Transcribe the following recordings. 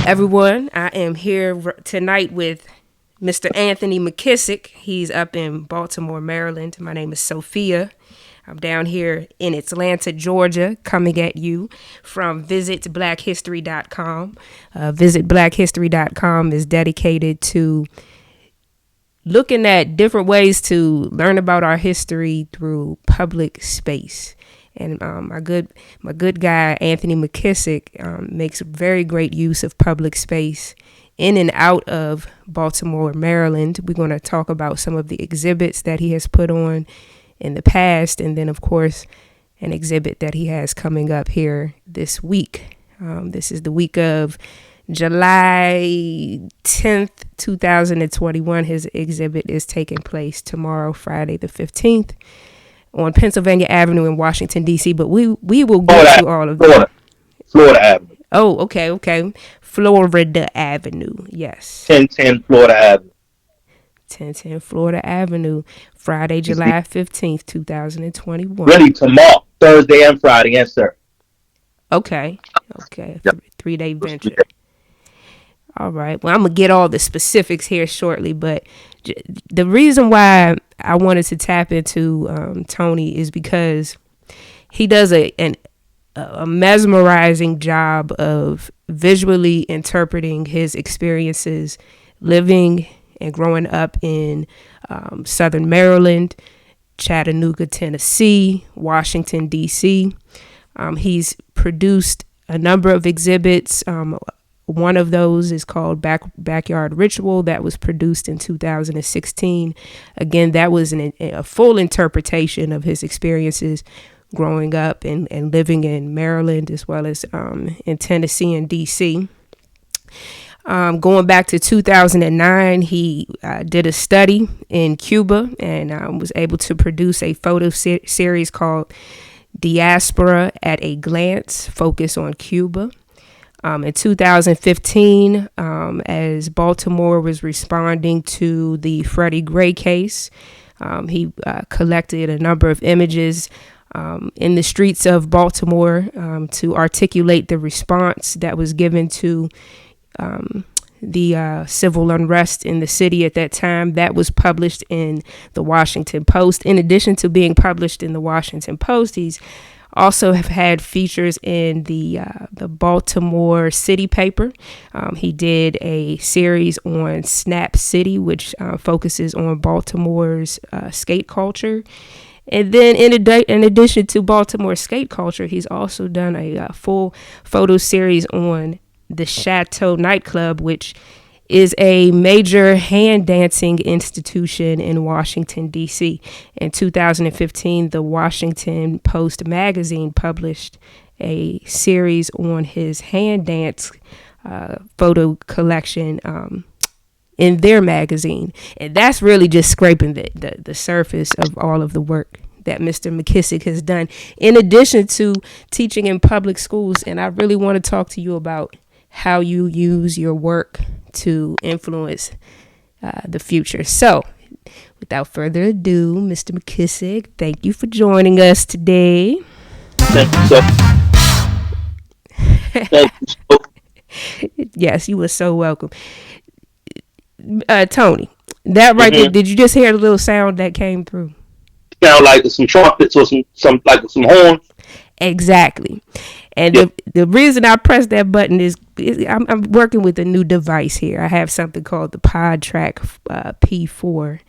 everyone. I am here tonight with Mr. Anthony McKissic. He's up in Baltimore, Maryland. My name is Sophia. I'm down here in Atlanta, Georgia, coming at you from visitblackhistory.com. Visitblackhistory.com is dedicated to looking at different ways to learn about our history through public space. And my good guy, Anthony McKissic, makes very great use of public space in and out of Baltimore, Maryland. We're going to talk about some of the exhibits that he has put on in the past, and then, of course, an exhibit that he has coming up here this week. This is the week of July 10th, 2021. His exhibit is taking place tomorrow, Friday the 15th. On Pennsylvania Avenue in Washington, D.C., but we will get to all of that. Florida Avenue. Oh, okay. Florida Avenue, yes. 1010 Florida Avenue. 1010 Florida Avenue, Friday, July 15th, 2021. Really tomorrow, Thursday and Friday, yes, sir. Okay. Yep. 3-day venture. All right. Well, I'm going to get all the specifics here shortly, but the reason why I wanted to tap into Tony is because he does a mesmerizing job of visually interpreting his experiences living and growing up in Southern Maryland, Chattanooga, Tennessee, Washington, D.C. He's produced a number of exhibits. One of those is called Backyard Ritual, that was produced in 2016. Again, that was a full interpretation of his experiences growing up and living in Maryland, as well as in Tennessee and D.C. Going back to 2009, he did a study in Cuba and was able to produce a photo series called Diaspora at a Glance, focus on Cuba. In 2015, as Baltimore was responding to the Freddie Gray case, he collected a number of images in the streets of Baltimore to articulate the response that was given to the civil unrest in the city at that time. That was published in the Washington Post. In addition to being published in the Washington Post, he's also have had features in the Baltimore City paper. He did a series on Snap City, which focuses on Baltimore's skate culture. And then in addition to Baltimore skate culture, he's also done a full photo series on the Chateau nightclub, which is a major hand dancing institution in Washington, D.C. In 2015, the Washington Post magazine published a series on his hand dance photo collection in their magazine. And that's really just scraping the surface of all of the work that Mr. McKissic has done, in addition to teaching in public schools. And I really want to talk to you about how you use your work to influence the future. So, without further ado, Mr. McKissic, thank you for joining us today. Thank you, sir. Thank you, sir. Yes, you are so welcome. Tony, that right there, did you just hear the little sound that came through? Sound like some trumpets or some horns. Exactly. And the reason I pressed that button is I'm working with a new device here. I have something called the PodTrack P4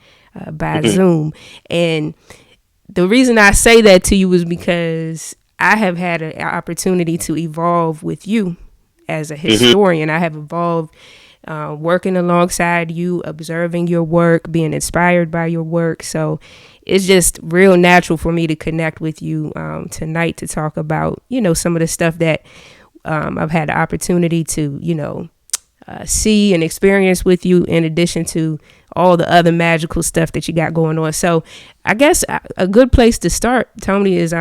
by Zoom. And the reason I say that to you is because I have had an opportunity to evolve with you as a historian. I have evolved working alongside you, observing your work, being inspired by your work. So it's just real natural for me to connect with you tonight to talk about, some of the stuff that I've had the opportunity to, see and experience with you, in addition to all the other magical stuff that you got going on. So I guess a good place to start, Tony, is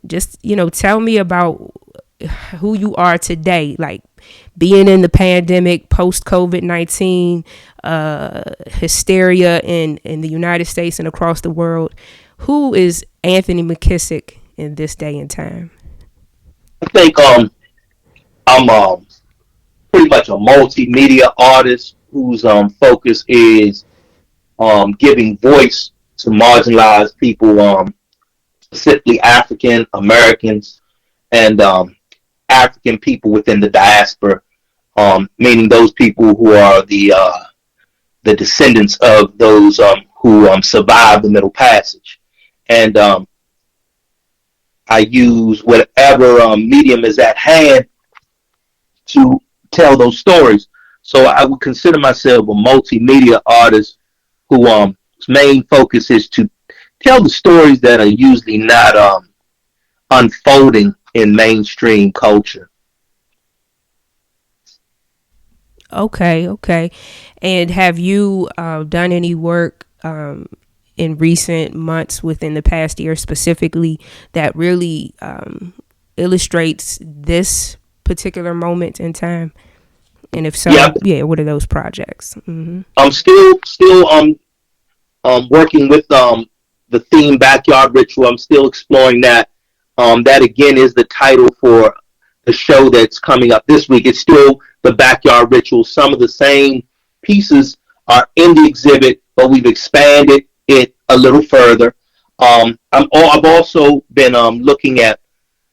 just, tell me about who you are today, like being in the pandemic, post COVID-19, hysteria in the United States and across the world. Who is Anthony McKissic in this day and time? I think I'm pretty much a multimedia artist whose focus is giving voice to marginalized people, specifically African Americans and African people within the diaspora, meaning those people who are the descendants of those who survived the Middle Passage. And I use whatever medium is at hand to tell those stories. So I would consider myself a multimedia artist whose main focus is to tell the stories that are usually not unfolding in mainstream culture. Okay. And have you done any work in recent months within the past year specifically that really illustrates this particular moment in time? And if so, yeah, what are those projects? Mm-hmm. I'm still working with the theme Backyard Ritual. I'm still exploring that. That again is the title for the show that's coming up this week. It's still the Backyard Ritual. Some of the same pieces are in the exhibit, but we've expanded it a little further. I've also been looking at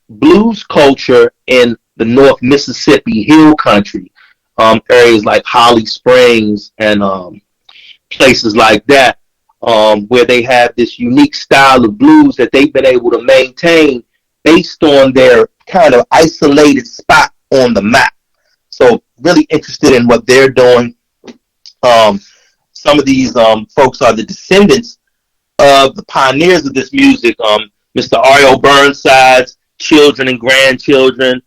blues culture in the North Mississippi Hill Country, areas like Holly Springs and places like that, where they have this unique style of blues that they've been able to maintain based on their kind of isolated spot on the map. So really interested in what they're doing. Some of these folks are the descendants of the pioneers of this music. Mr. R.L. Burnside's children and grandchildren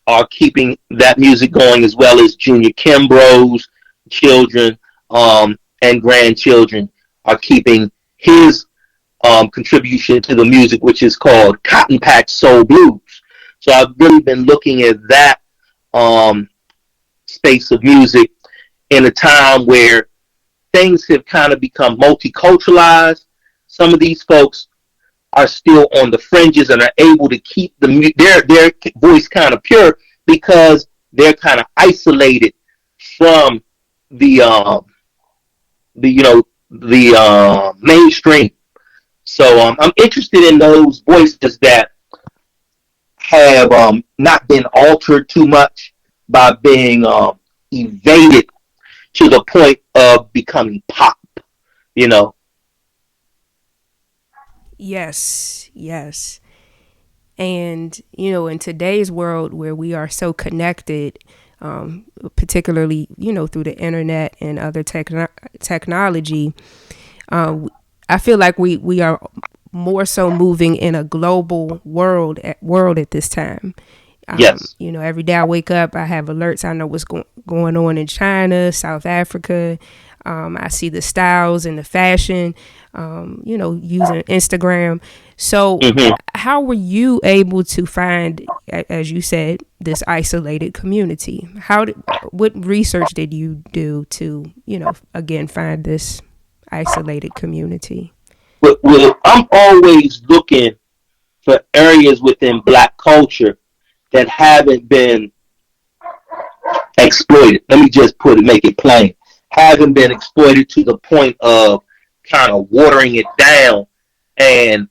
are keeping that music going, as well as Junior Kimbrough's children and grandchildren are keeping his contribution to the music, which is called Cotton Patch Soul Blues. So I've really been looking at that space of music in a time where things have kind of become multiculturalized. Some of these folks are still on the fringes and are able to keep their voice kind of pure because they're kind of isolated from the mainstream. So I'm interested in those voices that have not been altered too much by being evaded to the point of becoming pop, Yes. And, in today's world where we are so connected, particularly, through the internet and other technology, I feel like we are more so moving in a global world at this time. Yes. Every day I wake up, I have alerts. I know what's going on in China, South Africa. I see the styles and the fashion, using Instagram. So how were you able to find, as you said, this isolated community? What research did you do to, again, find this isolated community? Well, I'm always looking for areas within Black culture that haven't been exploited. Let me just make it plain. Haven't been exploited to the point of kind of watering it down and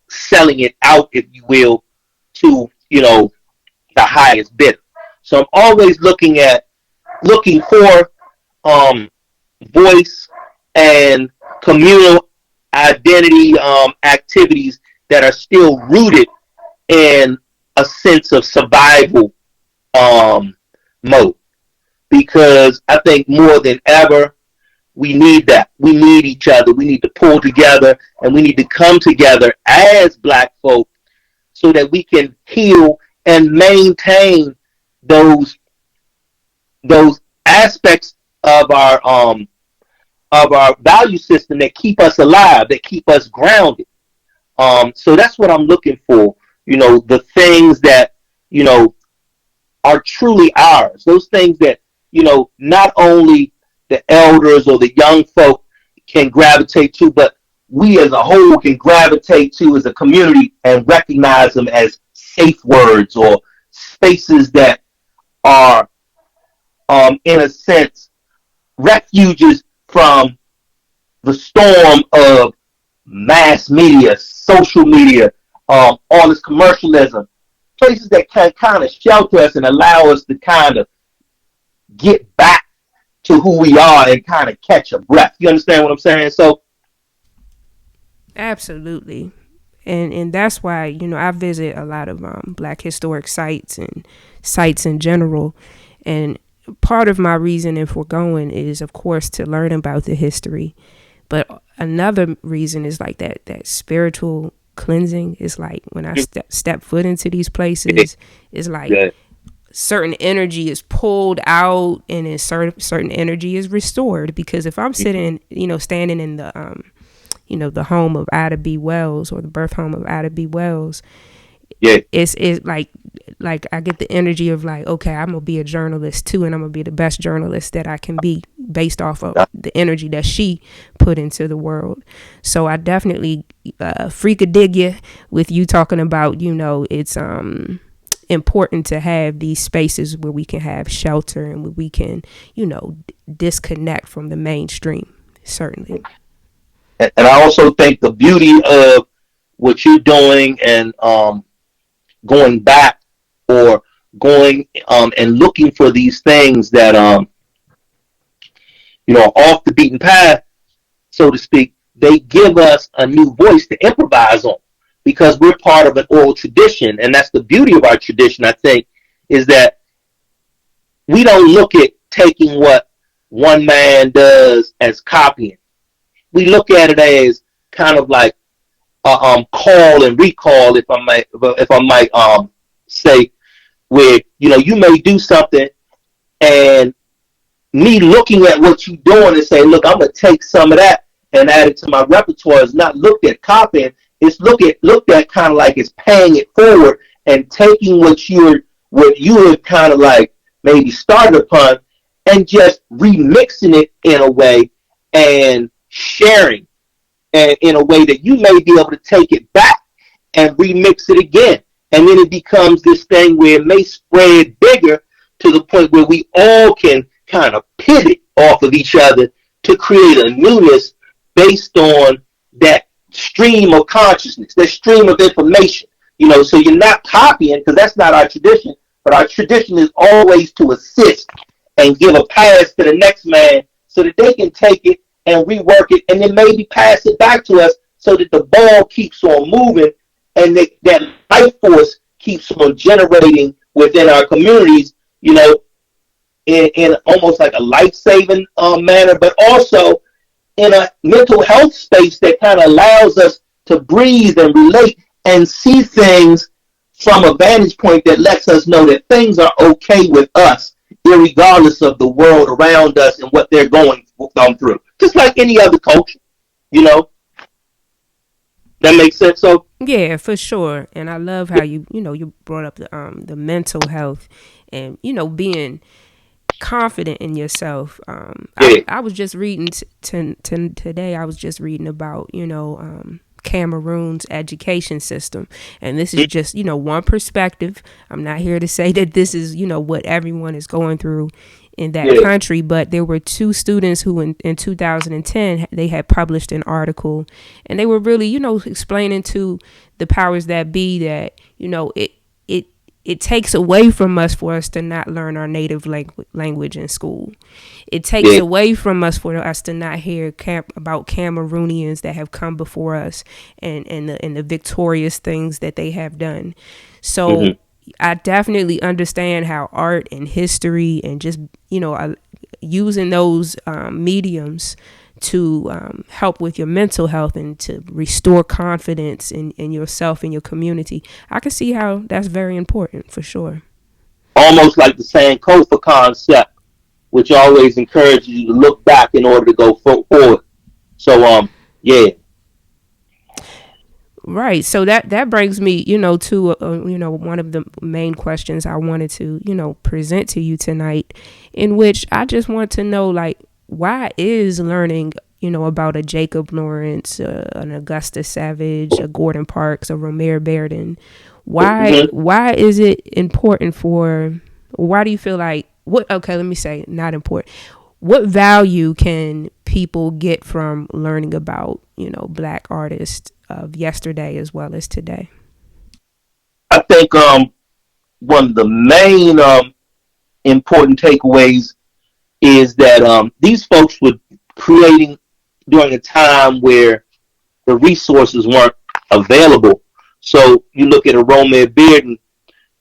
selling it out, if you will, to the highest bidder. So I'm always looking for voice and communal identity activities that are still rooted in a sense of survival mode. Because I think more than ever, we need that. We need each other. We need to pull together, and we need to come together as Black folk so that we can heal and maintain those aspects of our value system that keep us alive, that keep us grounded. So that's what I'm looking for. The things that are truly ours. Those things that not only the elders or the young folk can gravitate to, but we as a whole can gravitate to as a community and recognize them as safe words or spaces that are in a sense, refuges from the storm of mass media, social media, all this commercialism, places that can kind of shelter us and allow us to kind of get back to who we are and kind of catch a breath. You understand what I'm saying? So, Absolutely. And that's why, I visit a lot of Black historic sites and sites in general. And part of my reasoning for going is, of course, to learn about the history. But another reason is like that spiritual cleansing. Is like when I step foot into these places, it's like yeah, certain energy is pulled out and then certain energy is restored. Because if I'm sitting, standing in the the home of Ida B. Wells, or the birth home of Ida B. Wells, yeah, it's like I get the energy of like, okay, I'm gonna be a journalist too, and I'm gonna be the best journalist that I can be based off of the energy that she put into the world. So I definitely freak a dig you with you talking about, it's important to have these spaces where we can have shelter and where we can, disconnect from the mainstream. Certainly. and I also think the beauty of what you're doing and going back or going and looking for these things that off the beaten path, so to speak, they give us a new voice to improvise on because we're part of an oral tradition, and that's the beauty of our tradition. I think is that we don't look at taking what one man does as copying. We look at it as kind of like call and recall, if I might say, where you may do something, and me looking at what you're doing and say, look, I'm gonna take some of that and add it to my repertoire is not looked at copying. It's looked at kind of like it's paying it forward and taking what you have kind of like maybe started upon and just remixing it in a way and sharing and in a way that you may be able to take it back and remix it again. And then it becomes this thing where it may spread bigger to the point where we all can kind of pivot off of each other to create a newness based on that stream of consciousness, that stream of information. So you're not copying, because that's not our tradition, but our tradition is always to assist and give a pass to the next man so that they can take it and rework it and then maybe pass it back to us so that the ball keeps on moving and that life force keeps on generating within our communities, in almost like a life-saving manner, but also in a mental health space that kind of allows us to breathe and relate and see things from a vantage point that lets us know that things are okay with us, irregardless of the world around us and what they're going through. Just like any other culture, That makes sense. So Yeah, for sure. And I love how you brought up the mental health and being confident in yourself. yeah, I was just reading today. I was just reading about Cameroon's education system, and this is just one perspective. I'm not here to say that this is what everyone is going through in that yeah, country, but there were two students who in 2010 they had published an article, and they were really explaining to the powers that be that it takes away from us for us to not learn our native language in school. It takes yeah. away from us for us to not hear about Cameroonians that have come before us and the victorious things that they have done. So Mm-hmm. I definitely understand how art and history and just using those mediums to help with your mental health and to restore confidence in yourself and your community. I can see how that's very important for sure. Almost like the Sankofa concept, which always encourages you to look back in order to go forward. So, yeah, Right. So that brings me, to one of the main questions I wanted to, present to you tonight, in which I just want to know, like, why is learning, about a Jacob Lawrence, an Augusta Savage, a Gordon Parks, a Romare Bearden, why mm-hmm. why is it important why do you feel like okay, let me say, not important. What value can people get from learning about, Black artists of yesterday as well as today? I think one of the main important takeaways is that these folks were creating during a time where the resources weren't available. So you look at a Romare Bearden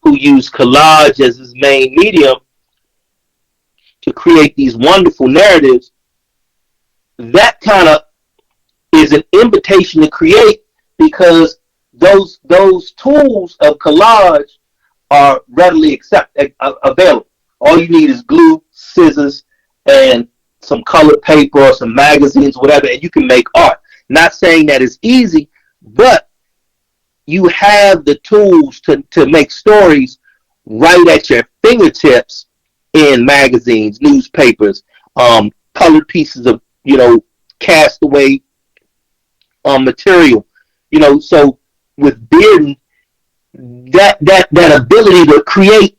who used collage as his main medium to create these wonderful narratives. That kind of is an invitation to create, because those tools of collage are readily available. All you need is glue, scissors, and some colored paper or some magazines, whatever, and you can make art. Not saying that it's easy, but you have the tools to make stories right at your fingertips in magazines, newspapers, colored pieces of, castaway material. So with Bearden, that ability to create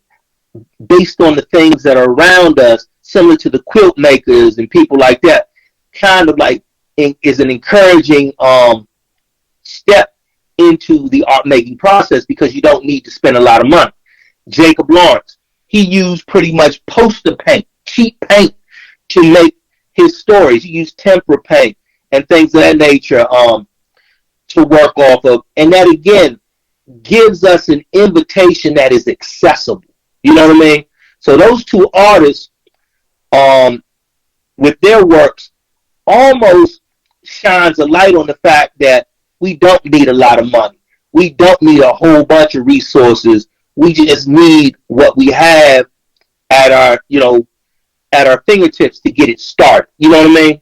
based on the things that are around us, similar to the quilt makers and people like that, kind of like is an encouraging step into the art making process, because you don't need to spend a lot of money. Jacob Lawrence, he used pretty much poster paint, cheap paint, to make his stories. He used tempera paint and things of that nature to work off of. And that, again, gives us an invitation that is accessible. You know what I mean? So those two artists, with their works, almost shines a light on the fact that we don't need a lot of money. We don't need a whole bunch of resources. We just need what we have at our, at our fingertips to get it started. You know what I mean?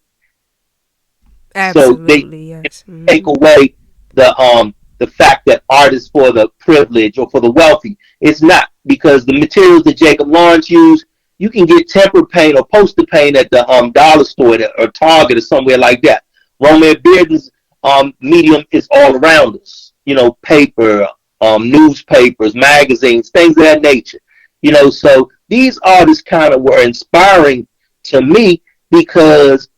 Absolutely, so they yes. Mm-hmm. take away the fact that art is for the privileged or for the wealthy. It's not, because the materials that Jacob Lawrence used, you can get tempera paint or poster paint at the dollar store or Target or somewhere like that. Romare Bearden's medium is all around us. Paper, newspapers, magazines, things of that nature. So these artists kind of were inspiring to me, because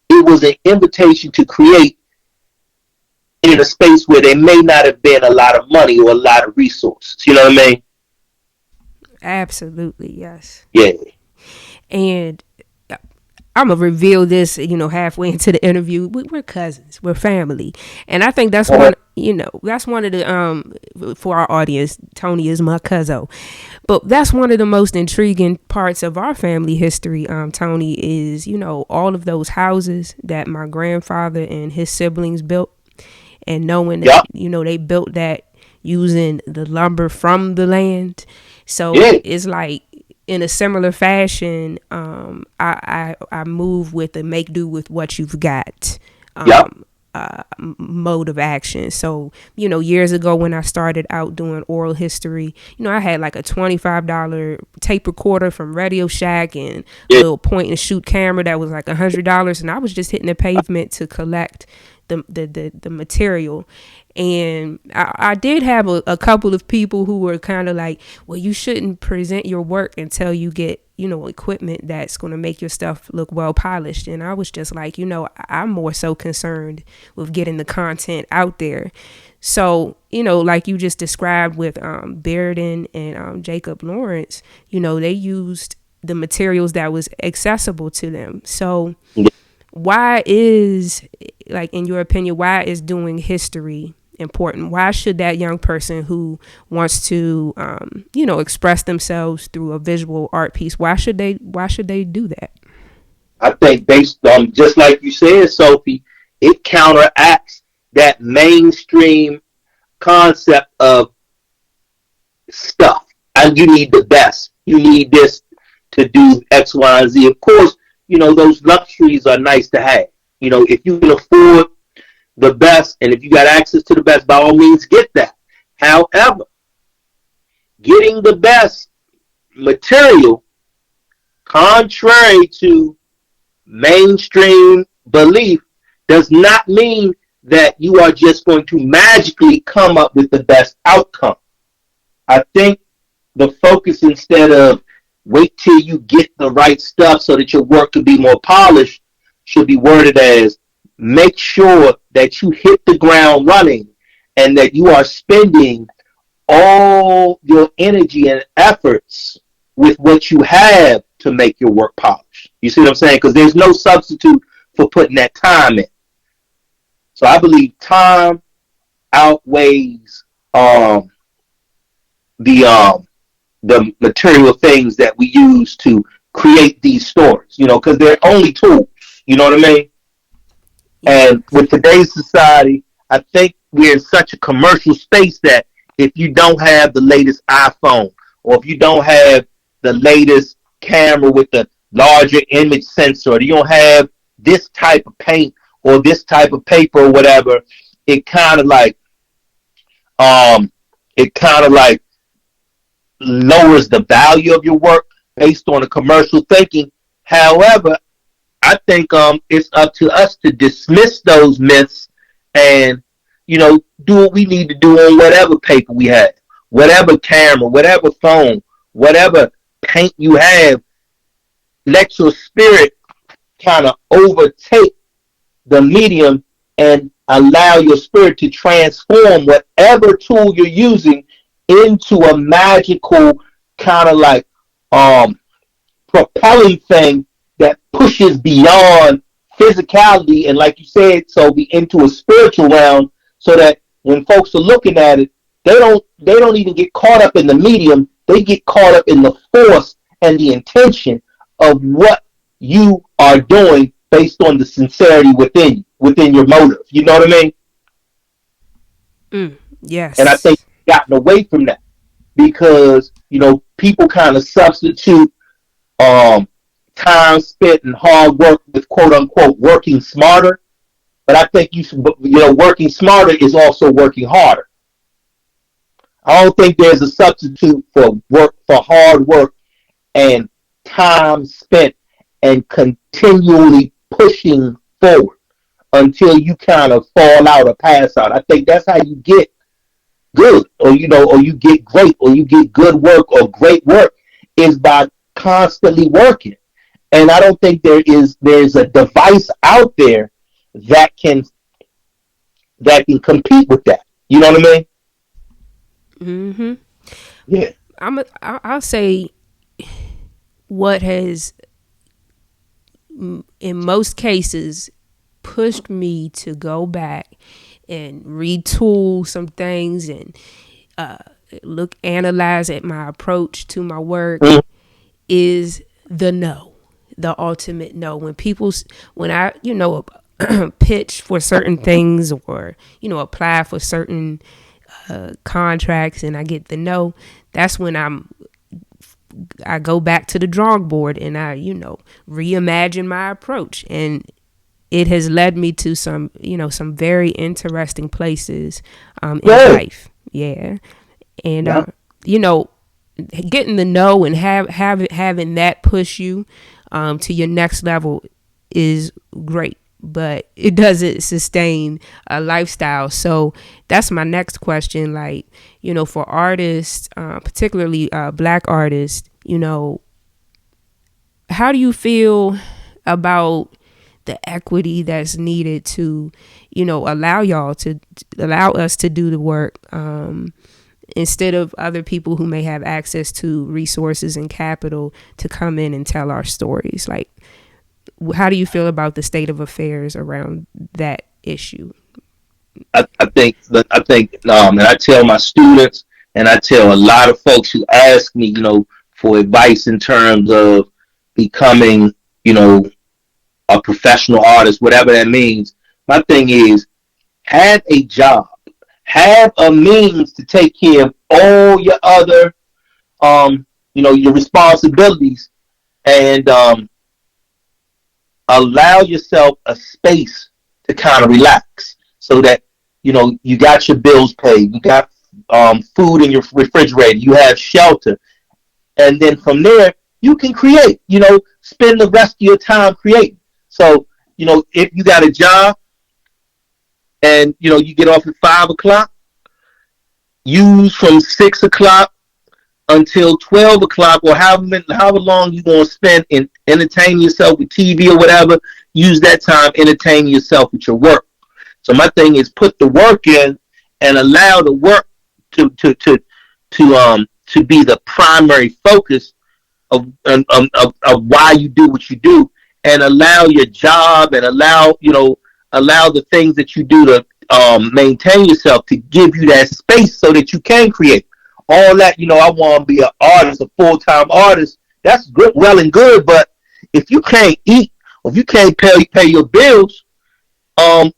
it was an invitation to create in a space where there may not have been a lot of money or a lot of resources. You know what I mean? Absolutely, yes. Yeah. And I'm going to reveal this, halfway into the interview. We're cousins. We're family. And I think that's one, that's one of the, for our audience, Tony is my cousin. But that's one of the most intriguing parts of our family history, Tony, is, all of those houses that my grandfather and his siblings built. And knowing that, they built that using the lumber from the land. So it's like, in a similar fashion, I move with a make do with what you've got mode of action. So, years ago when I started out doing oral history, I had like a $25 tape recorder from Radio Shack and a little point and shoot camera that was like $100, and I was just hitting the pavement to collect the material. And I did have a couple of people who were kind of like, well, you shouldn't present your work until you get, equipment that's going to make your stuff look well polished. And I was just like, I'm more so concerned with getting the content out there. So, like you just described with Bearden and Jacob Lawrence, they used the materials that was accessible to them. So why is, like, in your opinion, why is doing history important? Why should that young person who wants to, express themselves through a visual art piece, why should they do that? I think based on, just like you said, Sophie, it counteracts that mainstream concept of stuff. And you need the best. You need this to do X, Y, and Z. Of course, those luxuries are nice to have. If you can afford the best, and if you got access to the best, by all means, get that. However, getting the best material, contrary to mainstream belief, does not mean that you are just going to magically come up with the best outcome. I think the focus, instead of wait till you get the right stuff so that your work could be more polished should be worded as, make sure that you hit the ground running and that you are spending all your energy and efforts with what you have to make your work polished. You see what I'm saying? Because there's no substitute for putting that time in. So I believe time outweighs the material things that we use to create these stories, because they're only tools. You know what I mean? And with today's society, I think we're in such a commercial space that if you don't have the latest iPhone, or if you don't have the latest camera with the larger image sensor, or you don't have this type of paint or this type of paper or whatever, it kind of like lowers the value of your work based on a commercial thinking. However, I think it's up to us to dismiss those myths and do what we need to do on whatever paper we have, whatever camera, whatever phone, whatever paint you have. Let your spirit kind of overtake the medium and allow your spirit to transform whatever tool you're using into a magical kind of like propelling thing that pushes beyond physicality and, like you said, so be into a spiritual realm, so that when folks are looking at it, they don't even get caught up in the medium. They get caught up in the force and the intention of what you are doing based on the sincerity within your motive. You know what I mean? Yes. And I think we've gotten away from that because, people kind of substitute time spent in hard work with quote unquote working smarter. But I think working smarter is also working harder. I don't think there's a substitute for hard work and time spent and continually pushing forward until you kind of fall out or pass out. I think that's how you get good, or you get great, or you get good work or great work, is by constantly working. And I don't think there's a device out there that can compete with that. You know what I mean? Mm-hmm. Yeah. I'll say what has, in most cases, pushed me to go back and retool some things and analyze at my approach to my work is the ultimate no. When I pitch for certain things or apply for certain contracts and I get the no, that's when I go back to the drawing board and I reimagine my approach, and it has led me to some very interesting places in life. Yeah. And getting the no and having that push you to your next level is great, but it doesn't sustain a lifestyle. So that's my next question. Like, for artists, particularly Black artists, how do you feel about the equity that's needed to, allow us to do the work, instead of other people who may have access to resources and capital to come in and tell our stories? Like, how do you feel about the state of affairs around that issue? I think, and I tell my students, and I tell a lot of folks who ask me, for advice in terms of becoming, a professional artist, whatever that means. My thing is, have a job, have a means to take care of all your other, your responsibilities, and allow yourself a space to kind of relax, so that you got your bills paid, you got food in your refrigerator, you have shelter, and then from there you can create. Spend the rest of your time creating. So if you got a job and you get off at 5 o'clock, use from 6 o'clock until 12 o'clock or however long you're going to spend in entertaining yourself with TV or whatever. Use that time entertaining yourself with your work. So my thing is put the work in and allow the work to be the primary focus of why you do what you do, and allow your job and allow the things that you do to maintain yourself to give you that space so that you can create all that. I want to be an artist, a full-time artist. That's good, well and good, but if you can't eat or if you can't pay your bills, I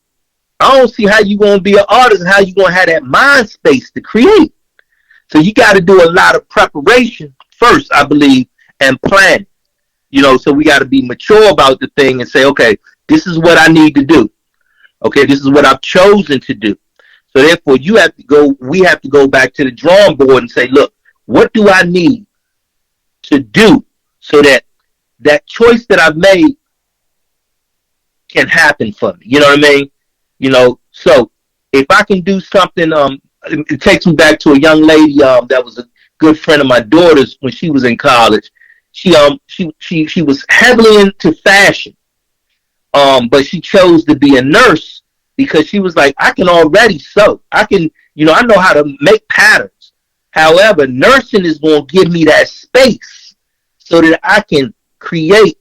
don't see how you're going to be an artist and how you're going to have that mind space to create. So you got to do a lot of preparation first, I believe, and plan. So we got to be mature about the thing and say, okay, this is what I need to do. Okay, this is what I've chosen to do. So therefore, we have to go back to the drawing board and say, look, what do I need to do so that that choice that I've made can happen for me? You know what I mean? So if I can do something, it takes me back to a young lady that was a good friend of my daughter's when she was in college. She was heavily into fashion, but she chose to be a nurse because she was like, I can already sew. I know how to make patterns. However, nursing is going to give me that space so that I can create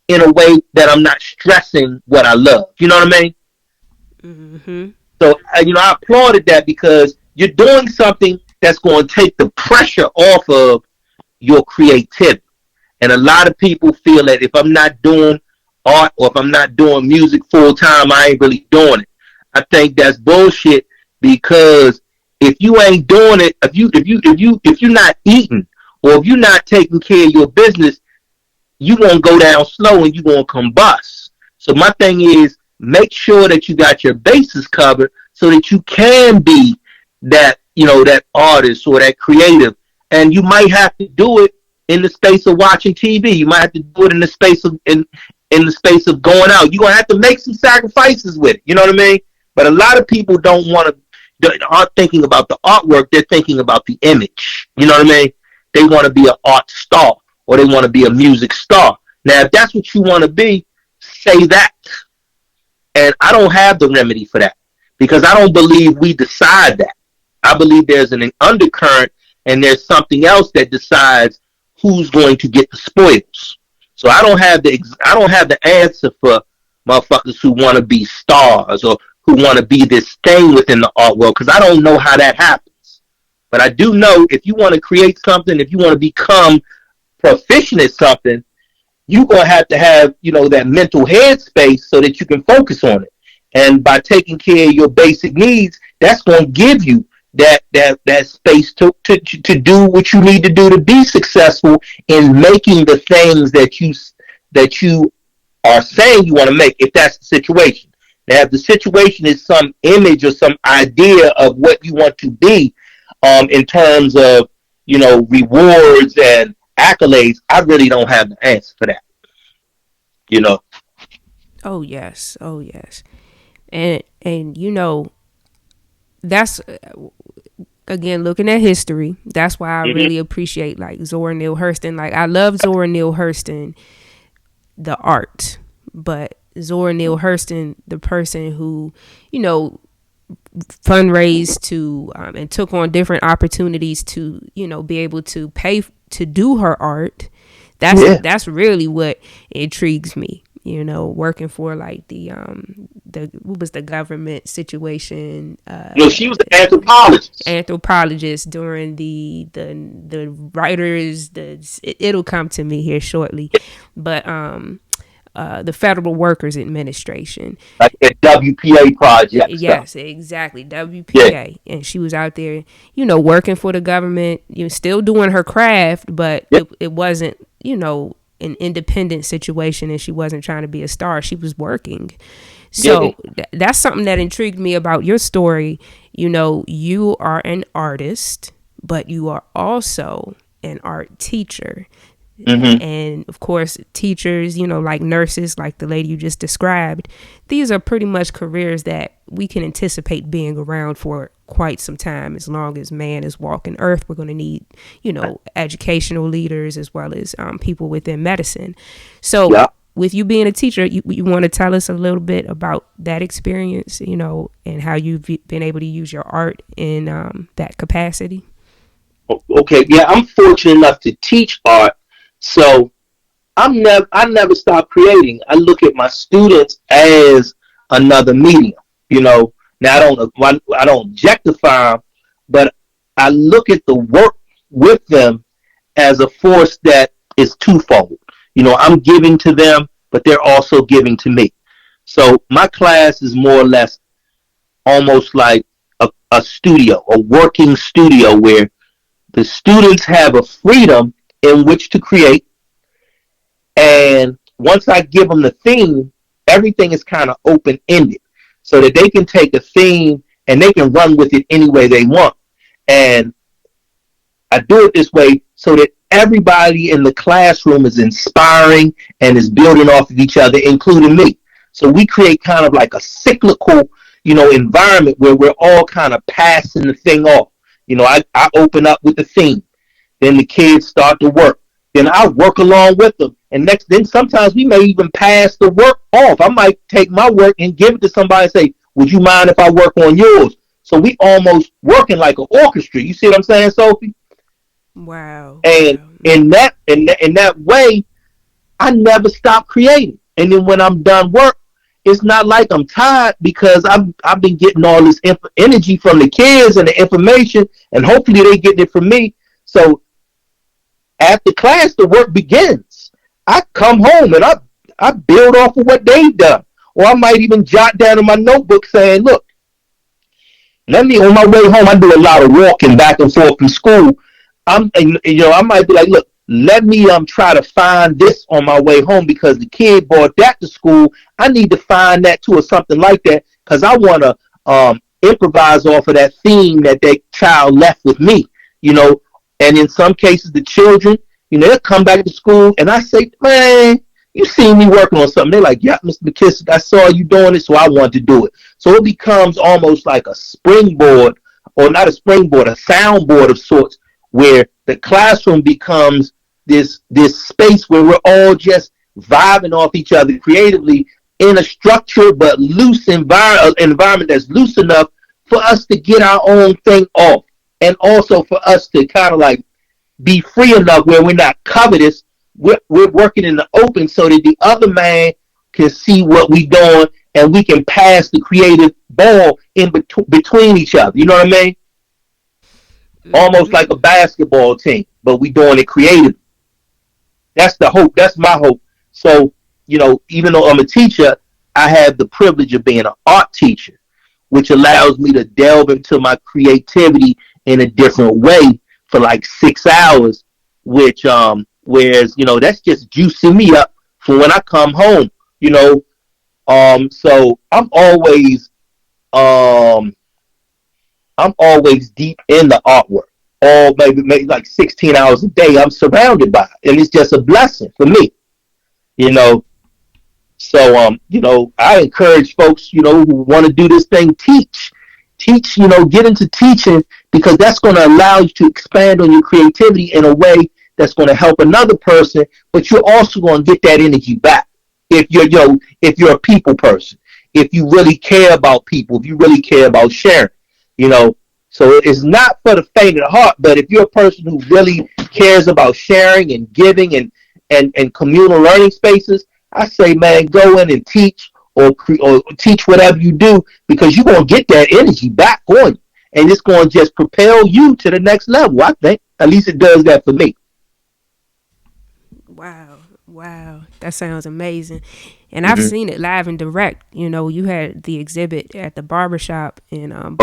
in a way that I'm not stressing what I love. You know what I mean? Mm-hmm. So, I applauded that because you're doing something that's going to take the pressure off of your creativity. And a lot of people feel that if I'm not doing art or if I'm not doing music full time, I ain't really doing it. I think that's bullshit because if you ain't doing it, if you're not eating or if you're not taking care of your business, you won't go down slow and you're going to combust. So my thing is, make sure that you got your bases covered so that you can be that, that artist or that creative. And you might have to do it in the space of watching TV. You might have to do it in the space of in the space of going out. You're gonna have to make some sacrifices with it. You know what I mean? But a lot of people aren't thinking about the artwork. They're thinking about the image. You know what I mean? They want to be an art star or they want to be a music star. Now, if that's what you want to be, say that. And I don't have the remedy for that because I don't believe we decide that. I believe there's an undercurrent and there's something else that decides who's going to get the spoils. So I don't have the answer for motherfuckers who want to be stars or who want to be this thing within the art world because I don't know how that happens. But I do know if you want to create something, if you want to become proficient at something, you're going to have, that mental headspace so that you can focus on it. And by taking care of your basic needs, that's going to give you that space to do what you need to do to be successful in making the things that you are saying you want to make, if that's the situation. Now, if the situation is some image or some idea of what you want to be, in terms of, rewards and accolades, I really don't have the answer for that. Oh yes. And that's again looking at history. That's why I really appreciate like Zora Neale Hurston. Like I love Zora Neale Hurston, the art, but Zora Neale Hurston, the person who fundraised to and took on different opportunities to be able to pay to do her art. That's really what intrigues me. Working for like the what was the government situation? She was an anthropologist during the writers. It'll come to me here shortly, but the Federal Workers Administration, like the WPA project. Yes, stuff. Exactly, WPA, and she was out there, working for the government. Still doing her craft, but it wasn't, an independent situation, and she wasn't trying to be a star. She was working. So that's something that intrigued me about your story. You are an artist, but you are also an art teacher. Mm-hmm. And of course, teachers, like nurses, like the lady you just described, these are pretty much careers that we can anticipate being around for quite some time. As long as man is walking earth, we're going to need, educational leaders as well as people within medicine. So Yeah. with you being a teacher, you want to tell us a little bit about that experience, and how you've been able to use your art in that capacity? Okay. Yeah, I'm fortunate enough to teach art, so I never stop creating. I look at my students as another medium. Now I don't objectify them, but I look at the work with them as a force that is twofold. I'm giving to them, but they're also giving to me. So my class is more or less almost like a studio, a working studio where the students have a freedom in which to create. And once I give them the theme, everything is kind of open ended so that they can take a theme and they can run with it any way they want. And I do it this way so that everybody in the classroom is inspiring and is building off of each other, including me. So we create kind of like a cyclical, environment where we're all kind of passing the thing off. I open up with the theme. Then the kids start to work. Then I work along with them. And then sometimes we may even pass the work off. I might take my work and give it to somebody and say, would you mind if I work on yours? So we almost working like an orchestra. You see what I'm saying, Sophie? Wow. And in that way, I never stop creating. And then when I'm done work, it's not like I'm tired because I've been getting all this energy from the kids and the information, and hopefully they get it from me. So after class, the work begins. I come home and I build off of what they've done. Or I might even jot down in my notebook saying, look, on my way home, I do a lot of walking back and forth from school. I might be like, look, let me try to find this on my way home because the kid brought that to school. I need to find that too or something like that because I want to improvise off of that theme that child left with me, And in some cases, the children, they'll come back to school and I say, man, you see me working on something. They're like, yeah, Mr. McKissic, I saw you doing it, so I wanted to do it. So it becomes almost like a springboard, or not a springboard, a soundboard of sorts, where the classroom becomes this space where we're all just vibing off each other creatively in a structured but loose environment that's loose enough for us to get our own thing off, and also for us to kind of like be free enough where we're not covetous. We're working in the open so that the other man can see what we're doing and we can pass the creative ball in between each other. You know what I mean? Almost like a basketball team, but we doing it creative. That's the hope. That's my hope. So, even though I'm a teacher, I have the privilege of being an art teacher, which allows me to delve into my creativity in a different way for like 6 hours, which, whereas, that's just juicing me up for when I come home, so I'm always deep in the artwork. All maybe like 16 hours a day, I'm surrounded by it. And it's just a blessing for me, you know. So, I encourage folks, who want to do this thing, teach, get into teaching, because that's going to allow you to expand on your creativity in a way that's going to help another person, but you're also going to get that energy back. If you're a people person, if you really care about people, if you really care about sharing, so it's not for the faint of the heart, but if you're a person who really cares about sharing and giving and communal learning spaces, I say, man, go in and teach or teach whatever you do, because you're going to get that energy back on you, and it's going to just propel you to the next level. I think at least it does that for me. Wow, that sounds amazing. And I've seen it live and direct. You had the exhibit at the barbershop in Oh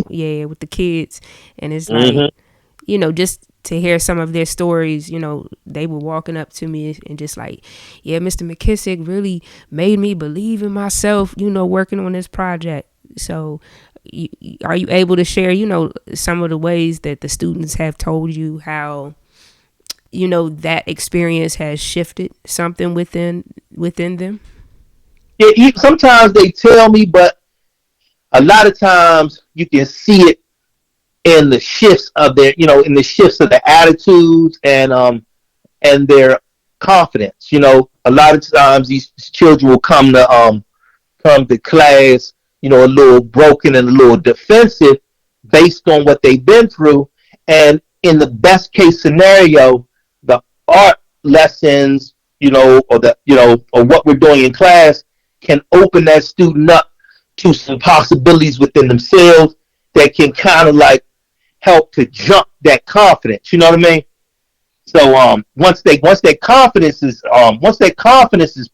yeah, with the kids, and it's mm-hmm. like, just to hear some of their stories. They were walking up to me and just like, yeah, Mr. McKissic really made me believe in myself, working on this project. So are you able to share, some of the ways that the students have told you how that experience has shifted something within them? Yeah, sometimes they tell me, but a lot of times you can see it in the shifts of their, in the shifts of their attitudes and their confidence. A lot of times these children will come to class, a little broken and a little defensive based on what they've been through. And in the best case scenario, the art lessons, or what we're doing in class can open that student up to some possibilities within themselves that can kind of like help to jump that confidence. You know what I mean? So once their confidence is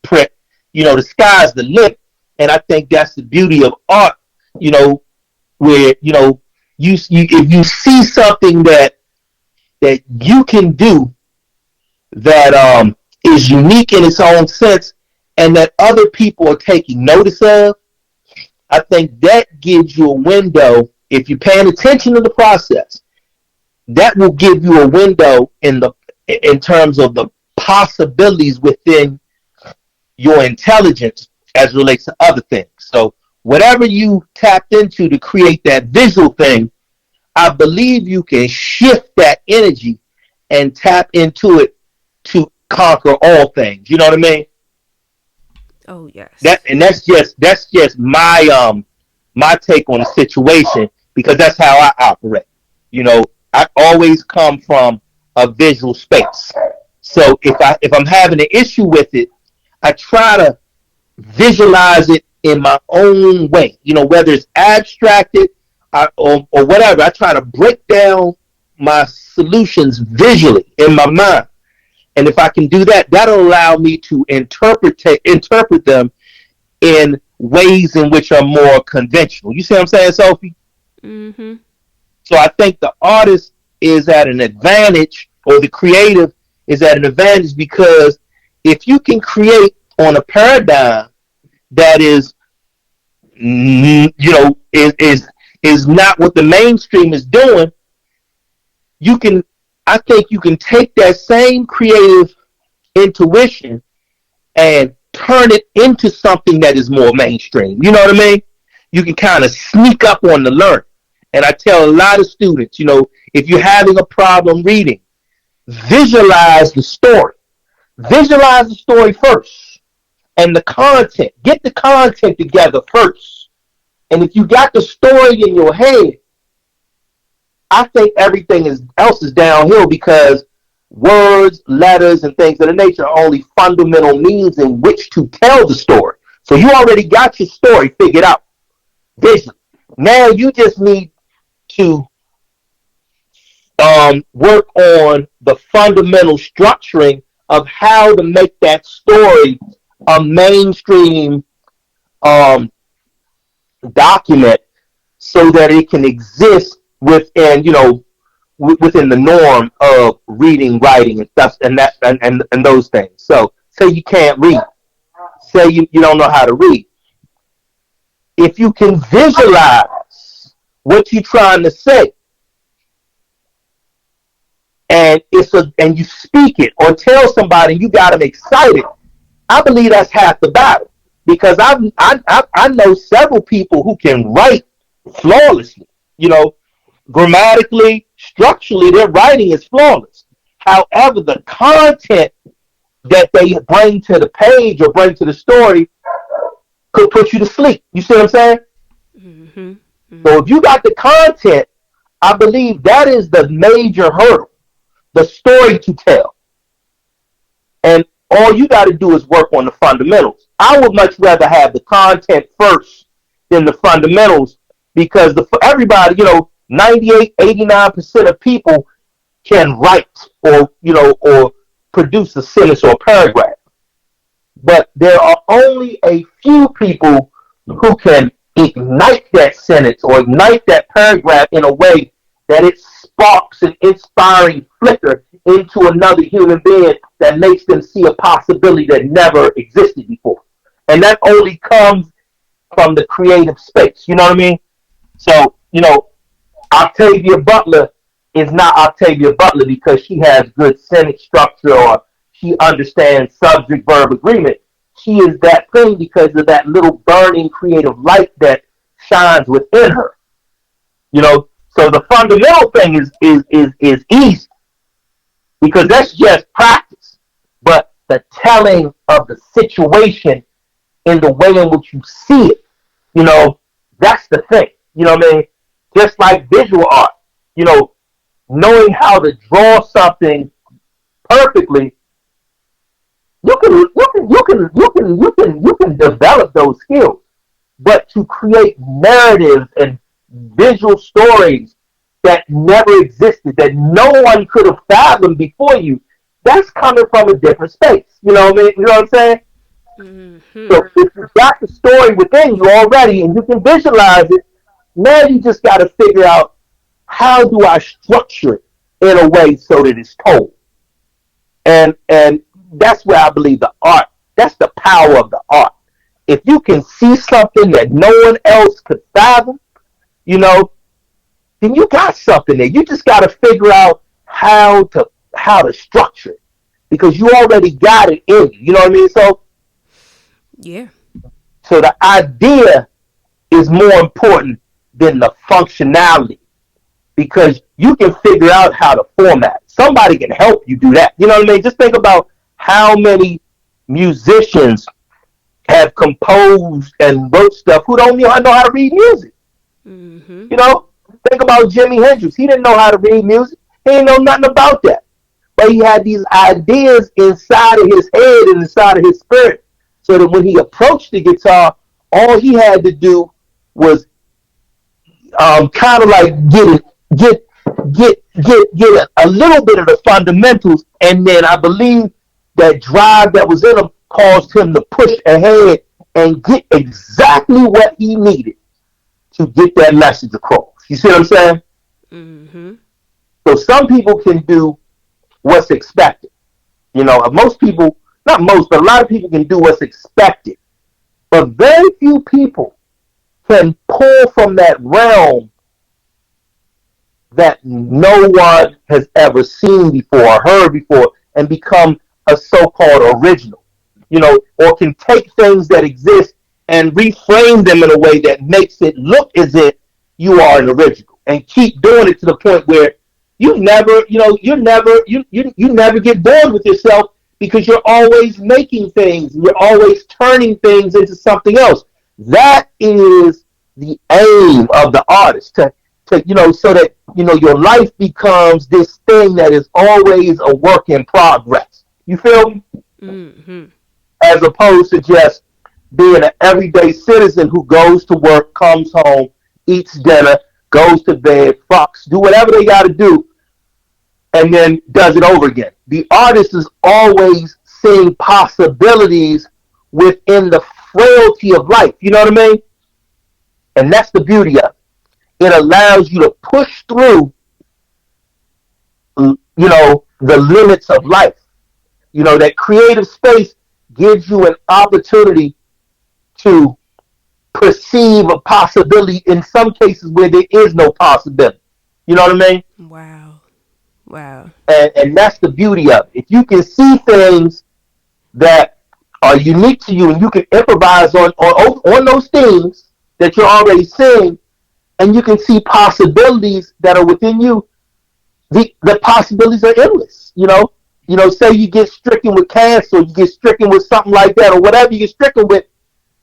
pricked, the sky's the limit. And I think that's the beauty of art, where you if you see something that you can do that is unique in its own sense, and that other people are taking notice of, I think that gives you a window. If you're paying attention to the process, that will give you a window in terms of the possibilities within your intelligence as it relates to other things. So whatever you tapped into to create that visual thing, I believe you can shift that energy and tap into it to conquer all things. You know what I mean? Oh yes. That's just my take on the situation, because that's how I operate. I always come from a visual space. So if I'm having an issue with it, I try to visualize it in my own way. Whether it's abstracted or whatever, I try to break down my solutions visually in my mind. And if I can do that, that'll allow me to interpret them in ways in which are more conventional. You see what I'm saying, Sophie? Mm-hmm. So I think the artist is at an advantage, or the creative is at an advantage, because if you can create on a paradigm that is not what the mainstream is doing, I think you can take that same creative intuition and turn it into something that is more mainstream. You know what I mean? You can kind of sneak up on the learning. And I tell a lot of students, if you're having a problem reading, visualize the story. Visualize the story first. And the content. Get the content together first. And if you got the story in your head, I think everything else is downhill, because words, letters, and things of the nature are only fundamental means in which to tell the story. So you already got your story figured out. Vision. Now you just need to work on the fundamental structuring of how to make that story a mainstream document, so that it can exist within within the norm of reading, writing, and stuff, and those things. So say you can't read, say you don't know how to read. If you can visualize what you're trying to say, and you speak it or tell somebody, you got them excited, I believe that's half the battle. Because I know several people who can write flawlessly, grammatically, structurally, their writing is flawless. However, the content that they bring to the page or bring to the story could put you to sleep. You see what I'm saying? Mm-hmm. Mm-hmm. So if you got the content, I believe that is the major hurdle, the story to tell. And all you got to do is work on the fundamentals. I would much rather have the content first than the fundamentals, because everybody, 98, 89% of people can write or produce a sentence or a paragraph. But there are only a few people who can ignite that sentence or ignite that paragraph in a way that it sparks an inspiring flicker into another human being that makes them see a possibility that never existed before. And that only comes from the creative space. You know what I mean? So, Octavia Butler is not Octavia Butler because she has good sentence structure or she understands subject-verb agreement. She is that thing because of that little burning creative light that shines within her. You know, so the fundamental thing is easy because that's just practice. But the telling of the situation in the way in which you see it, you know, that's the thing. You know what I mean? Just like visual art, you know, knowing how to draw something perfectly, you can develop those skills. But to create narratives and visual stories that never existed, that no one could have fathomed before you, that's coming from a different space. You know what I mean? You know what I'm saying? Mm-hmm. So if you got the story within you already and you can visualize it, now you just got to figure out how do I structure it in a way so that it's told. And that's where I believe the art, that's the power of the art. If you can see something that no one else could fathom, you know, then you got something there. You just got to figure out how to structure it because you already got it in you. You know what I mean? Yeah. So the idea is more important than the functionality because you can figure out how to format. Somebody can help you do that. You know what I mean? Just think about how many musicians have composed and wrote stuff who don't know how to read music. Mm-hmm. You know, think about Jimi Hendrix. He didn't know how to read music. He didn't know nothing about that. But he had these ideas inside of his head and inside of his spirit so that when he approached the guitar, all he had to do was kind of like get a little bit of the fundamentals, and then I believe that drive that was in him caused him to push ahead and get exactly what he needed to get that message across. You see what I'm saying? Mm-hmm. So some people can do what's expected. You know, most people, not most, but a lot of people can do what's expected. But very few people can pull from that realm that no one has ever seen before or heard before and become a so-called original. You know, or can take things that exist and reframe them in a way that makes it look as if you are an original and keep doing it to the point where you never get bored with yourself because you're always making things and you're always turning things into something else. That is the aim of the artist to so that your life becomes this thing that is always a work in progress. You feel me? Mm-hmm. As opposed to just being an everyday citizen who goes to work, comes home, eats dinner, goes to bed, fucks, do whatever they got to do, and then does it over again. The artist is always seeing possibilities within the frailty of life. You know what I mean? And that's the beauty of it. It allows you to push through, the limits of life. That creative space gives you an opportunity to perceive a possibility in some cases where there is no possibility. You know what I mean? Wow. And that's the beauty of it. If you can see things that are unique to you and you can improvise on those things that you're already seeing, and you can see possibilities that are within you, the possibilities are endless. Say you get stricken with cancer, you get stricken with something like that, or whatever you get stricken with,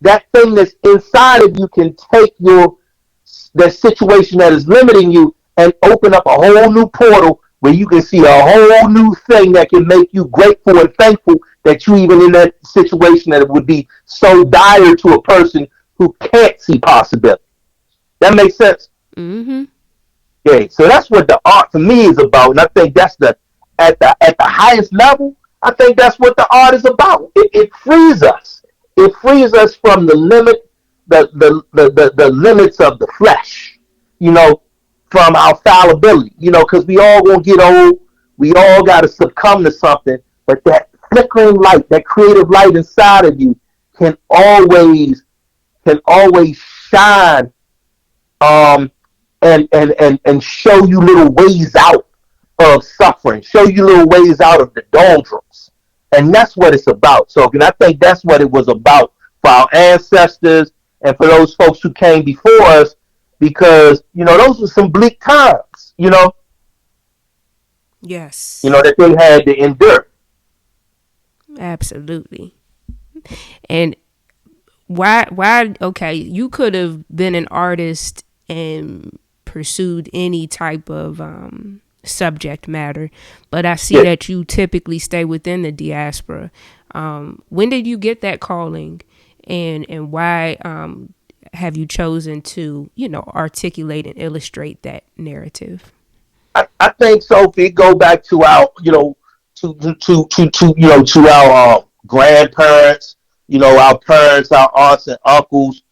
that thing that's inside of you can take that situation that is limiting you and open up a whole new portal where you can see a whole new thing that can make you grateful and thankful that you even in that situation that it would be so dire to a person who can't see possibility. That makes sense? Mm-hmm. Yeah, so that's what the art for me is about, and I think that's at the highest level. I think that's what the art is about. It frees us. It frees us from the limits of the flesh. From our fallibility. Because we all gonna get old. We all got to succumb to something. But that flickering light, that creative light inside of you, can always shine. And show you little ways out of suffering, show you little ways out of the doldrums. And that's what it's about. So, and I think that's what it was about for our ancestors, and for those folks who came before us, because those were some bleak times. Yes. That they had to endure. Absolutely. And why okay, you could have been an artist and pursued any type of subject matter, but I see that you typically stay within the diaspora. When did you get that calling, and why have you chosen to articulate and illustrate that narrative? I think, Sophie, go back to our to our grandparents, our parents, our aunts and uncles,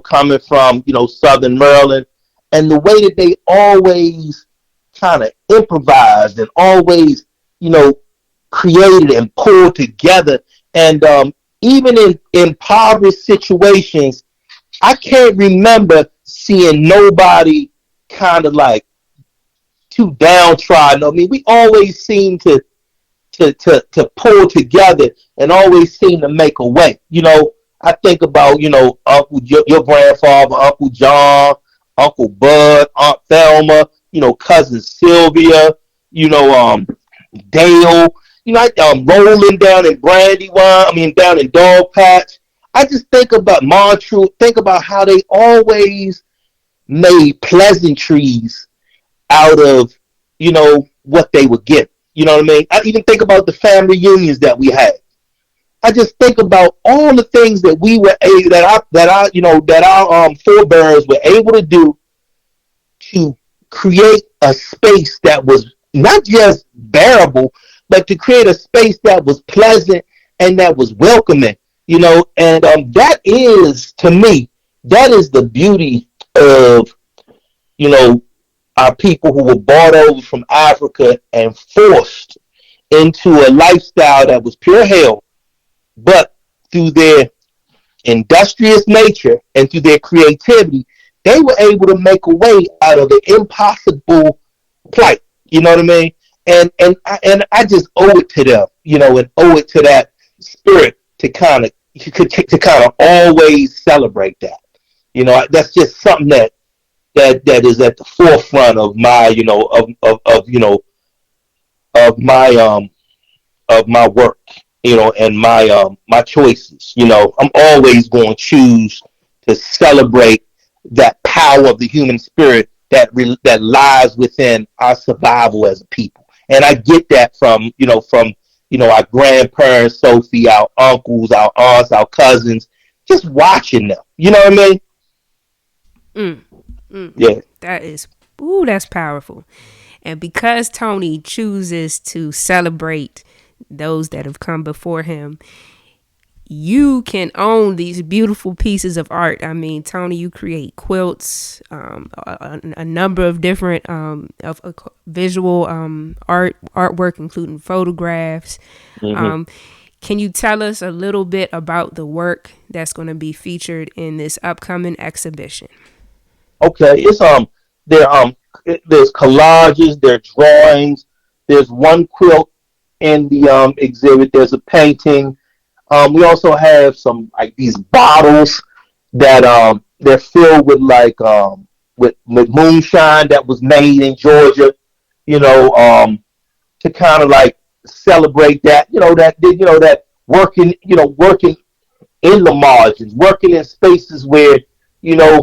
coming from Southern Maryland, and the way that they always kind of improvised and always created and pulled together, and even in impoverished situations, I can't remember seeing nobody kind of like too downtrodden. I mean, we always seem to pull together and always seem to make a way. I think about Uncle your grandfather, Uncle John, Uncle Bud, Aunt Thelma, cousin Sylvia, Dale, rolling down in Brandywine. I mean, down in Dog Patch. I just think about Montreux. Think about how they always made pleasantries out of what they would get. You know what I mean? I even think about the family reunions that we had. I just think about all the things that we were able, that our forebears were able to do to create a space that was not just bearable, but to create a space that was pleasant and that was welcoming. And that is, to me, that is the beauty of our people who were brought over from Africa and forced into a lifestyle that was pure hell, but through their industrious nature and through their creativity, they were able to make a way out of an impossible plight. You know what I mean? And I just owe it to them, and owe it to that spirit to kind of always celebrate that. That's just something that is at the forefront of my of my work, and my choices. I'm always going to choose to celebrate that power of the human spirit that lies within our survival as a people. And I get that from our grandparents, Sophie, our uncles, our aunts, our cousins, just watching them. You know what I mean? Yeah. That's powerful. And because Tony chooses to celebrate those that have come before him, you can own these beautiful pieces of art. I mean, Tony, you create quilts, a number of different of visual artwork, including photographs. Mm-hmm. Can you tell us a little bit about the work that's going to be featured in this upcoming exhibition? Okay, it's there's collages, there's drawings, there's one quilt in the exhibit, there's a painting. We also have some like these bottles that they're filled with with moonshine that was made in Georgia, to kind of like celebrate that, that working in the margins, working in spaces where there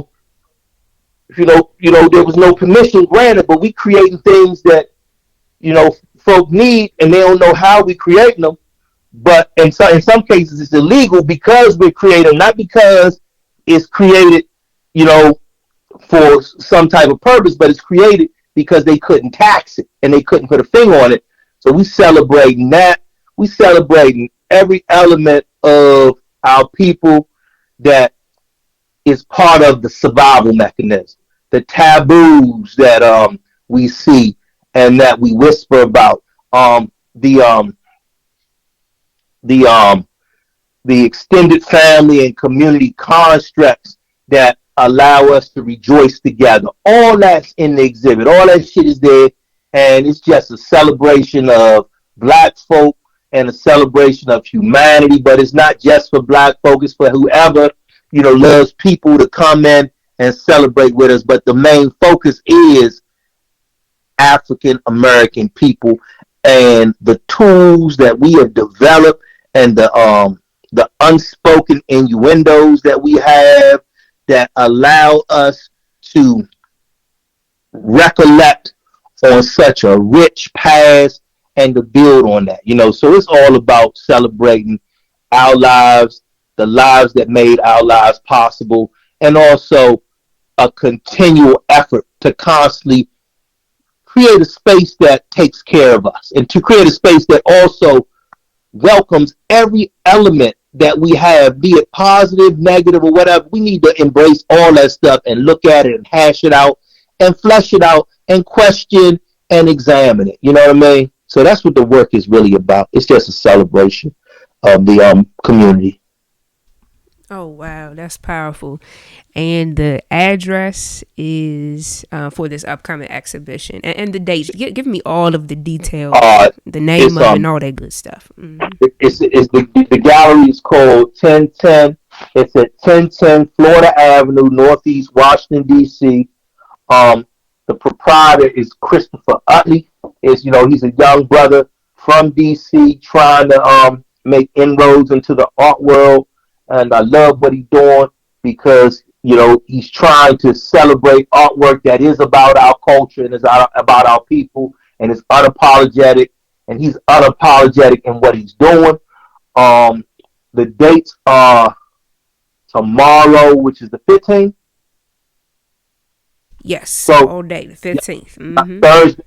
was no permission granted, but we creating things that folk need, and they don't know how we creating them. But in some cases, it's illegal because we're creating, not because it's created, for some type of purpose, but it's created because they couldn't tax it and they couldn't put a finger on it. So we celebrating that. We celebrating every element of our people that is part of the survival mechanism, the taboos that we see and that we whisper about, the extended family and community constructs that allow us to rejoice together. All that's in the exhibit. All that shit is there, and it's just a celebration of Black folk and a celebration of humanity. But it's not just for Black folk; it's for whoever loves people to come in and celebrate with us. But the main focus is African American people and the tools that we have developed and the unspoken innuendos that we have that allow us to recollect on such a rich past and to build on that. So it's all about celebrating our lives, the lives that made our lives possible, and also a continual effort to constantly create a space that takes care of us and to create a space that also welcomes every element that we have, be it positive, negative, or whatever. We need to embrace all that stuff and look at it and hash it out and flesh it out and question and examine it. You know what I mean? So that's what the work is really about. It's just a celebration of the community. Oh, wow. That's powerful. And the address is for this upcoming exhibition and the dates. Give me all of the details, the name of it and all that good stuff. Mm-hmm. It's the gallery is called 1010. It's at 1010 Florida Avenue, Northeast Washington, D.C. The proprietor is Christopher Utley. He's a young brother from D.C. trying to make inroads into the art world. And I love what he's doing because, he's trying to celebrate artwork that is about our culture and is about our people and is unapologetic. And he's unapologetic in what he's doing. The dates are tomorrow, which is the 15th. Yes, so all day, the 15th. Mm-hmm. Thursday,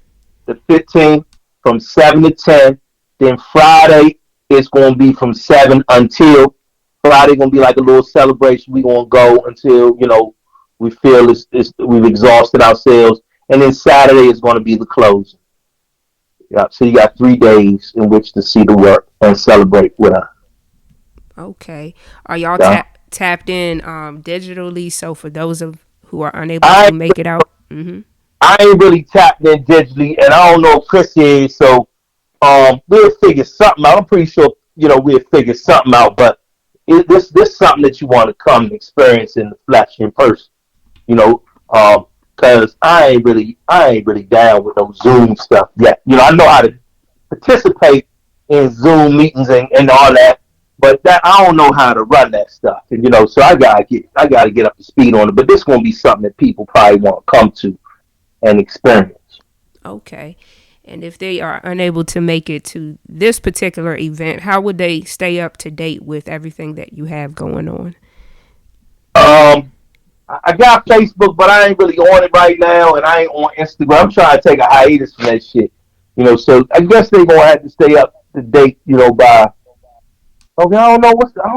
the 15th, from 7 to 10. Then Friday, it's going to be from 7 until Friday. Going to be like a little celebration. We're going to go until, we feel we've exhausted ourselves. And then Saturday is going to be the closing. Yeah, so you got 3 days in which to see the work and celebrate with us. Okay. Are y'all tapped in digitally? So for those who are unable to make it out? Mm-hmm. I ain't really tapped in digitally, and I don't know if Chris is, so we'll figure something out. I'm pretty sure, we'll figure something out, but this something that you want to come and experience in the flesh, in person, because I ain't really down with no Zoom stuff yet. I know how to participate in Zoom meetings and all that, but that I don't know how to run that stuff, and so I gotta get up to speed on it. But this gonna be something that people probably want to come to and experience. Okay, and if they are unable to make it to this particular event, how would they stay up to date with everything that you have going on? I got Facebook, but I ain't really on it right now, and I ain't on Instagram. I'm trying to take a hiatus from that shit, So I guess they gonna have to stay up to date, by. Okay, I don't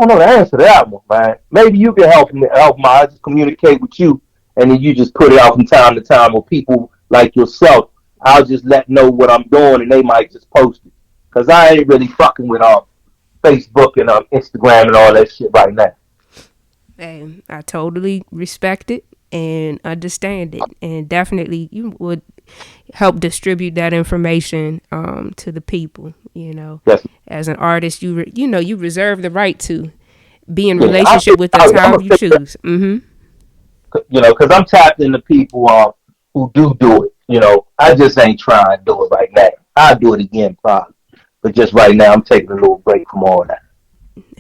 know the answer to that one, man. Maybe you can help me. I just communicate with you, and then you just put it out from time to time with people like yourself. I'll just let know what I'm doing, and they might just post it. Cause I ain't really fucking with Facebook and Instagram and all that shit right now. Hey, I totally respect it and understand it, and definitely you would help distribute that information to the people. Yes. As an artist, you reserve the right to be in relationship with us however you choose. Mm-hmm. Because I'm tapped into people who do it. I just ain't trying to do it right now. I'll do it again probably, but just right now I'm taking a little break from all that.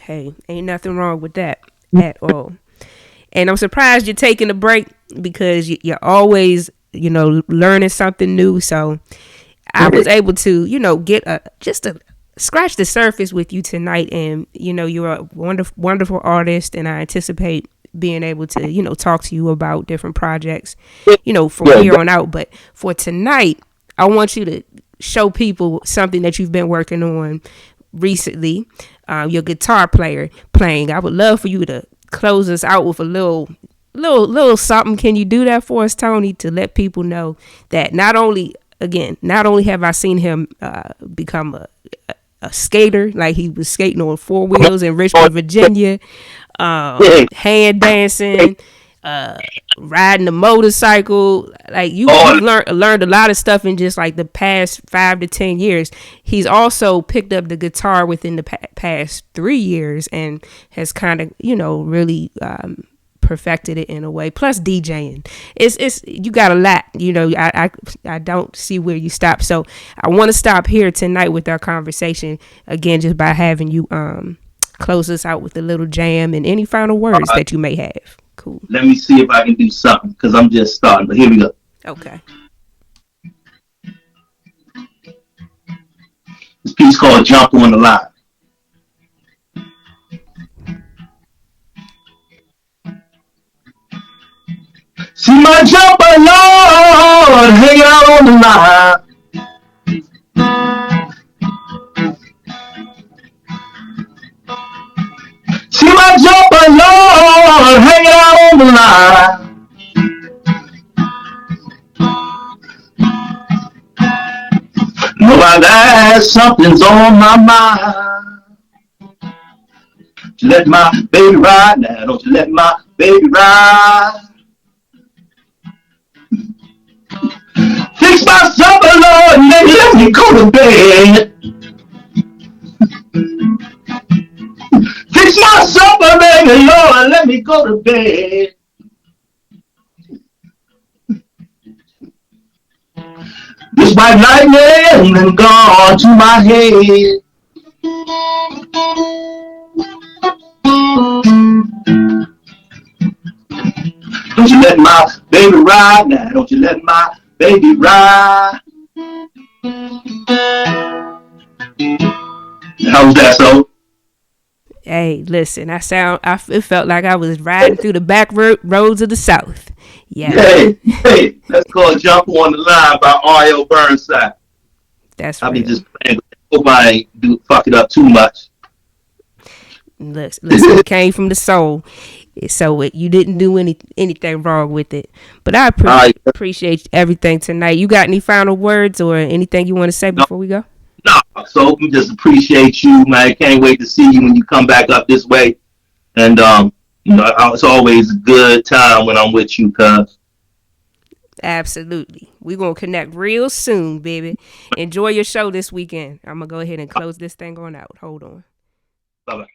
Hey, ain't nothing wrong with that at all. And I'm surprised you're taking a break because you're always, learning something new. So I was able to, get just a scratch the surface with you tonight. And, you're a wonderful, wonderful artist. And I anticipate being able to, talk to you about different projects, from here on out. But for tonight, I want you to show people something that you've been working on recently. Your guitar playing. I would love for you to close us out with a little something. Can you do that for us, Tony, to let people know that not only have I seen him become a skater, like he was skating on 4 wheels in Richmond, Virginia, hand dancing, riding a motorcycle. Like you learned a lot of stuff in just like the past 5 to 10 years. He's also picked up the guitar within the past 3 years and has kind of, really perfected it in a way. Plus DJing, it's you got a lot. I don't see where you stop. So I want to stop here tonight with our conversation again, just by having you close us out with a little jam and any final words that you may have. Cool. Let me see if I can do something because I'm just starting. But here we go. Okay. This piece called "Jump on the Line." See my jumper, Lord, hanging out on the line. See my jumper, Lord, hanging out on the line. Know that something's on my mind. Don't you let my baby ride now. Don't you let my baby ride. Fix my supper, Lord, and then let me go to bed. Fix my supper, baby, Lord, let me go to bed. This white lightning and gone to my head. Don't you let my baby ride now. Don't you let my baby ride. How was that, so? Hey, listen, it felt like I was riding through the back roads of the South. Yeah. Hey, let's call "Jump on the Line" by R.L. Burnside. That's right. I mean, just playing with it. Hope I ain't fuck it up too much. Listen, it came from the soul, so you didn't do anything wrong with it. But I appreciate everything tonight. You got any final words or anything you want to say before we go? No, so we just appreciate you, man. Can't wait to see you when you come back up this way. And it's always a good time when I'm with you, cuz. Absolutely. We're going to connect real soon, baby. Enjoy your show this weekend. I'm going to go ahead and close this thing on out. Hold on. Bye-bye.